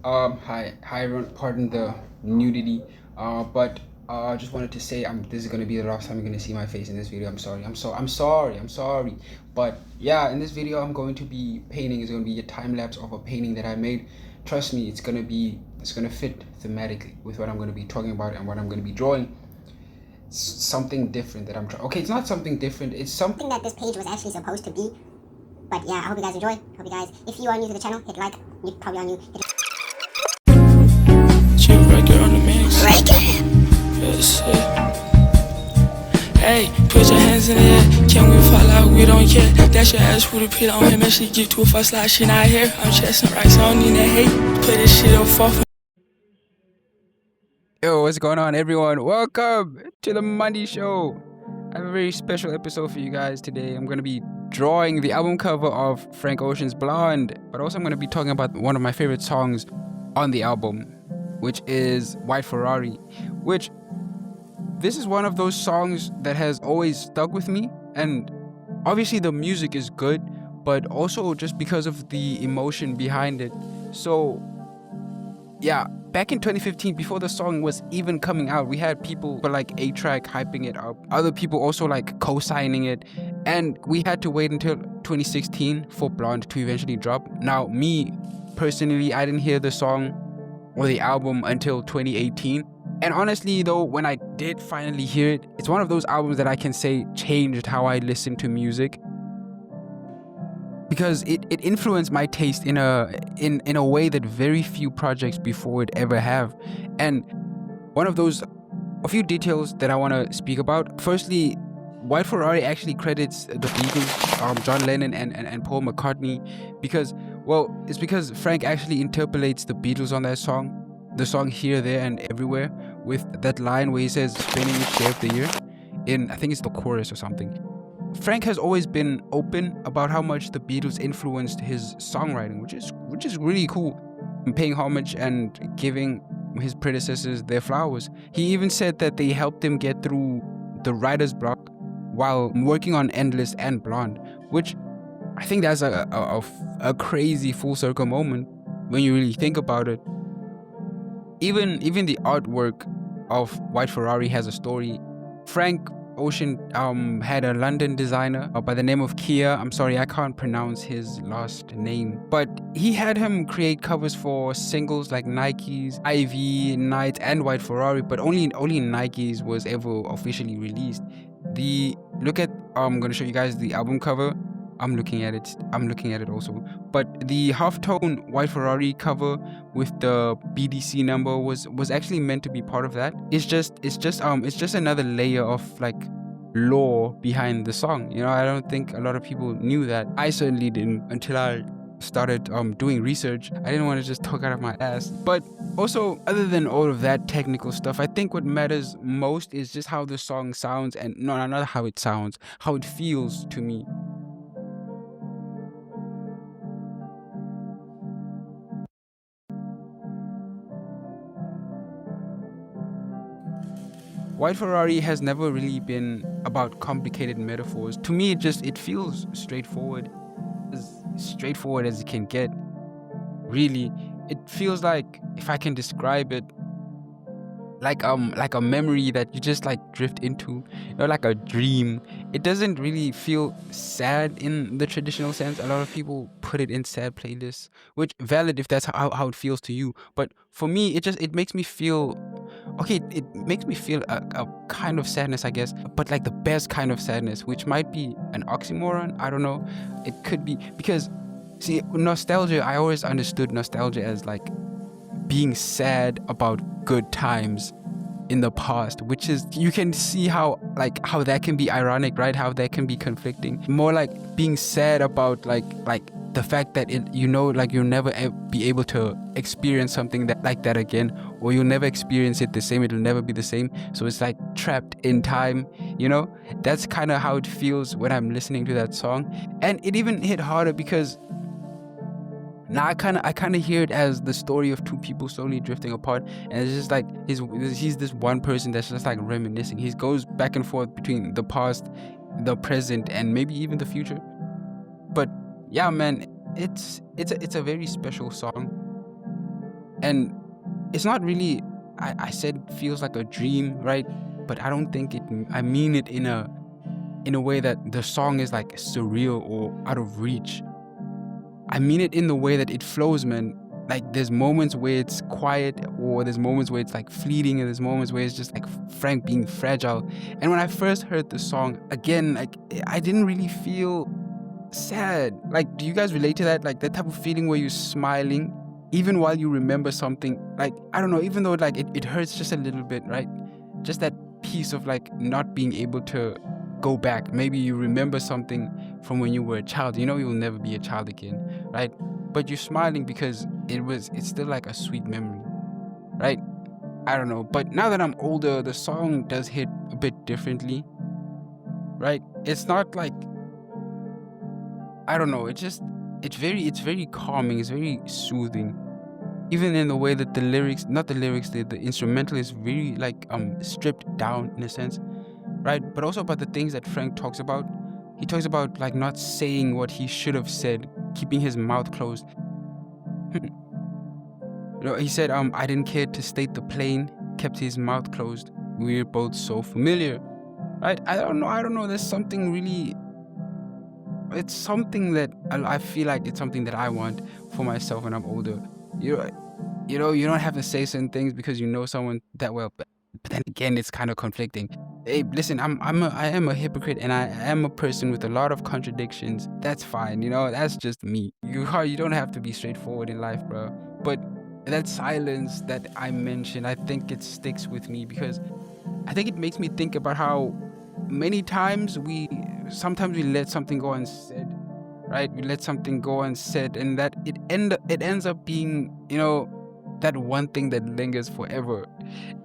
Hi everyone. Pardon the nudity. But I just wanted to say, this is gonna be the last time you're gonna see my face in this video. I'm sorry. But yeah, in this video, I'm going to be painting. It's gonna be a time lapse of a painting that I made. Trust me, it's gonna fit thematically with what I'm gonna be talking about and what I'm gonna be drawing. Something different that I'm trying. Okay, it's not something different. It's something That this page was actually supposed to be. But yeah, I hope you guys enjoy. Hope you guys, if you are new to the channel, hit like. You probably are new. She right there on the mix. Yes, yeah. Hey, put your hands in the air. Can we fall out? We don't care. Dash your ass with a pit on him and she get to a fast slide. She not here. I'm chasing racks. I don't need that hate. Put this shit on for. Yo, what's going on, everyone? Welcome to the Monday Show. I have a very special episode for you guys today. I'm going to be drawing the album cover of Frank Ocean's Blonde, but also I'm going to be talking about one of my favorite songs on the album, which is White Ferrari, which this is one of those songs that has always stuck with me. And obviously the music is good, but also just because of the emotion behind it. So yeah, back in 2015, before the song was even coming out, we had people like A-Track hyping it up, other people also like co-signing it, and we had to wait until 2016 for Blonde to eventually drop. Now, me personally, I didn't hear the song or the album until 2018. And honestly though, when I did finally hear it, it's one of those albums that I can say changed how I listen to music, because it influenced my taste in a way that very few projects before it ever have. And one of those, a few details that I want to speak about. Firstly, White Ferrari actually credits the Beatles, John Lennon and Paul McCartney, because, well, it's because Frank actually interpolates the Beatles on that song, the song Here, There and Everywhere, with that line where he says spending each day of the year in, I think it's the chorus or something. Frank has always been open about how much the Beatles influenced his songwriting, which is really cool, paying homage and giving his predecessors their flowers. He even said that they helped him get through the writer's block while working on Endless and Blonde, which I think that's a crazy full circle moment when you really think about it. Even the artwork of White Ferrari has a story. Frank Ocean had a London designer by the name of Kia. I'm sorry, I can't pronounce his last name, but he had him create covers for singles like Nike's Ivy, Night, and White Ferrari, but only Nike's was ever officially released. I'm gonna show you guys the album cover. I'm looking at it also. But the half-tone White Ferrari cover with the BDC number was actually meant to be part of that. It's just another layer of like lore behind the song. You know, I don't think a lot of people knew that. I certainly didn't until I started doing research. I didn't want to just talk out of my ass. But also, other than all of that technical stuff, I think what matters most is just how the song sounds, and not how it sounds, how it feels to me. White Ferrari has never really been about complicated metaphors. To me, it feels straightforward, as straightforward as it can get. Really, it feels like, if I can describe it, like a memory that you just like drift into, you know, like a dream. It doesn't really feel sad in the traditional sense. A lot of people put it in sad playlists, which valid if that's how it feels to you. But for me, it makes me feel okay. It makes me feel a kind of sadness, I guess, but like the best kind of sadness, which might be an oxymoron. I don't know. It could be, because see, nostalgia, I always understood nostalgia as like being sad about good times in the past, which is, you can see how that can be ironic, right? How that can be conflicting. More like being sad about like the fact that like you'll never be able to experience something like that again, or you'll never experience it the same. It'll never be the same. So it's like trapped in time, you know? That's kind of how it feels when I'm listening to that song. And it even hit harder because now I kind of hear it as the story of two people slowly drifting apart, and it's just like he's this one person that's just like reminiscing. He goes back and forth between the past, the present, and maybe even the future. But yeah, man, it's a very special song. And it's not really, I said feels like a dream, right? But I don't think I mean it in a way that the song is like surreal or out of reach. I mean it in the way that it flows, man. Like there's moments where it's quiet, or there's moments where it's like fleeting, and there's moments where it's just like Frank being fragile. And when I first heard the song, again, like I didn't really feel sad. Like, do you guys relate to that? Like that type of feeling where you're smiling even while you remember something. Like, I don't know, even though like it hurts just a little bit, right? Just that piece of like not being able to go back. Maybe you remember something from when you were a child. You know you'll never be a child again, right? But you're smiling because it's still like a sweet memory, right? I don't know. But now that I'm older, the song does hit a bit differently, right? It's not like, I don't know, it's very calming, it's very soothing. Even in the way that the lyrics, not the lyrics, the instrumental is very like stripped down in a sense, right? But also about the things that Frank talks about. He talks about like not saying what he should have said, keeping his mouth closed. He said, I didn't care to state the plain, kept his mouth closed. We're both so familiar, right? I don't know. There's something really, it's something that I feel like it's something that I want for myself when I'm older. You know, you don't have to say certain things because you know someone that well, but then again, it's kind of conflicting. Hey, listen, I am a hypocrite, and I am a person with a lot of contradictions. That's fine, that's just me. You don't have to be straightforward in life, bro. But that silence that I mentioned, I think it sticks with me because I think it makes me think about how many times sometimes we let something go unsaid, right? We let something go unsaid, and that it ends up being, that one thing that lingers forever.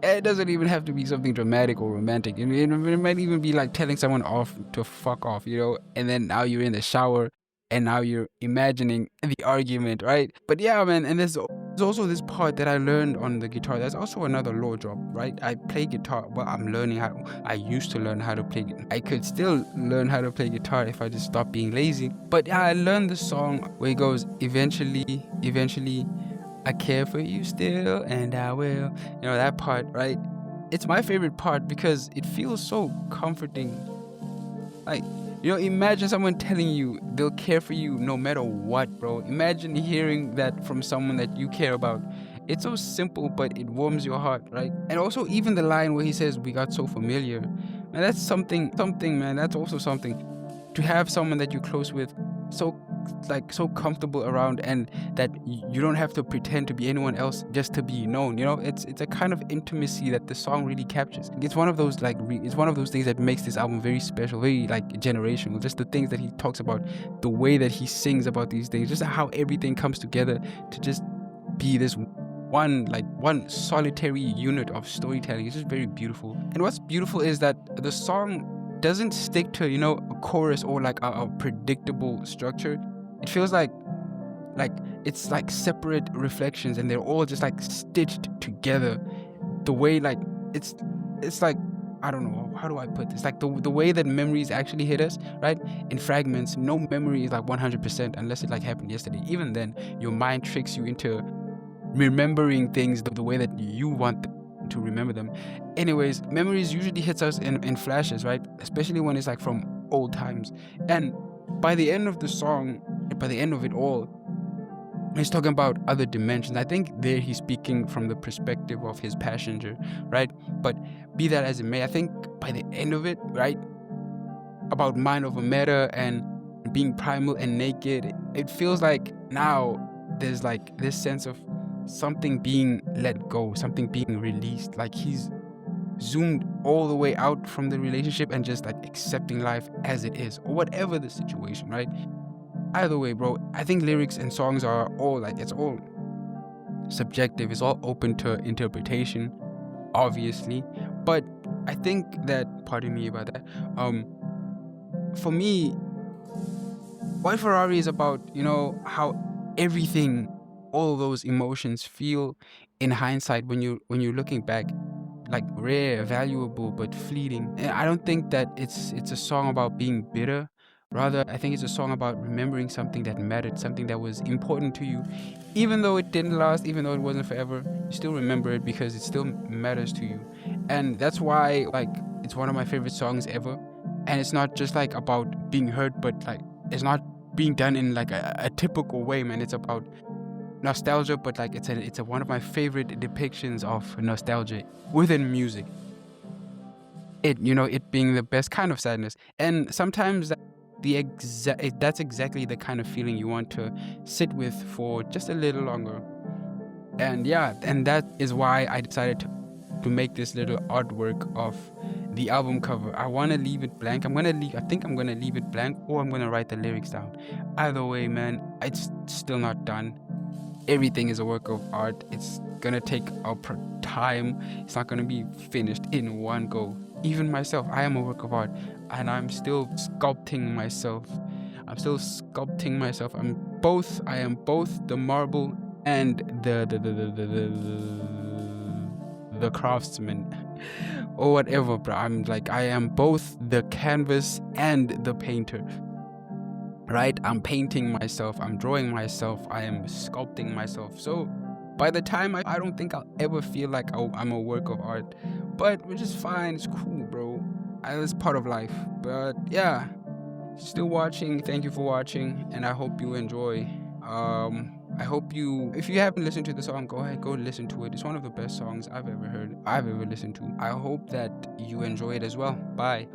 It doesn't even have to be something dramatic or romantic. It might even be like telling someone off to fuck off, and then now you're in the shower and now you're imagining the argument, right? But yeah, man, and there's also this part that I learned on the guitar. There's also another law drop, right? I play guitar, but I used to learn how to play. I could still learn how to play guitar if I just stopped being lazy. But yeah, I learned the song where it goes, eventually, I care for you still, and I will. That part, right? It's my favorite part because it feels so comforting. Like, imagine someone telling you they'll care for you no matter what, bro. Imagine hearing that from someone that you care about. It's so simple, but it warms your heart, right? And also even the line where he says, we got so familiar. Man, that's something, man. That's also something. To have someone that you're close with, so comfortable around, and that you don't have to pretend to be anyone else just to be known. It's a kind of intimacy that the song really captures. It's one of those it's one of those things that makes this album very special, very like generational. Just the things that he talks about, the way that he sings about these things, just how everything comes together to just be this one solitary unit of storytelling. It's just very beautiful. And what's beautiful is that the song doesn't stick to a chorus or like a predictable structure. It feels like it's like separate reflections, and they're all just like stitched together. The way like it's like, I don't know, how do I put this? Like the way that memories actually hit us, right? In fragments, no memory is like 100% unless it like happened yesterday. Even then, your mind tricks you into remembering things the way that you want them to remember them. Anyways, memories usually hits us in flashes, right? Especially when it's like from old times. And by the end of the song, by the end of it all, he's talking about other dimensions. I think there he's speaking from the perspective of his passenger, right? But be that as it may, I think by the end of it, right, about mind over matter and being primal and naked, it feels like now there's like this sense of something being let go, something being released. Like he's zoomed all the way out from the relationship and just like accepting life as it is, or whatever the situation, right? Either way, bro, I think lyrics and songs are all like, it's all subjective, it's all open to interpretation, obviously. But I think that, pardon me about that, for me, White Ferrari is about, how everything, all those emotions feel in hindsight when you're looking back, like rare, valuable, but fleeting. And I don't think that it's a song about being bitter, Rather, I think it's a song about remembering something that mattered, something that was important to you. Even though it didn't last, even though it wasn't forever, you still remember it because it still matters to you. And that's why, like, it's one of my favorite songs ever. And it's not just like about being heard, but like, it's not being done in like a typical way, man. It's about nostalgia, but like it's one of my favorite depictions of nostalgia within music. It being the best kind of sadness, and sometimes that's exactly the kind of feeling you want to sit with for just a little longer. And yeah, and that is why I decided to make this little artwork of the album cover. I want to leave it blank. I think I'm gonna leave it blank, or I'm gonna write the lyrics down. Either way, man, it's still not done. Everything is a work of art. It's gonna take up time. It's not gonna be finished in one go. Even myself, I am a work of art, and I'm still sculpting myself. I am both the marble and the craftsman or whatever, bro. I am both the canvas and the painter. Right? I'm painting myself, I'm drawing myself, I am sculpting myself. So by the time I don't think I'll ever feel like I'm a work of art, but which is fine. It's cool, bro. It's part of life. But yeah, still watching. Thank you for watching, and I hope you enjoy. If you haven't listened to the song, go ahead, go listen to it. It's one of the best songs I've ever listened to. I hope that you enjoy it as well. Bye.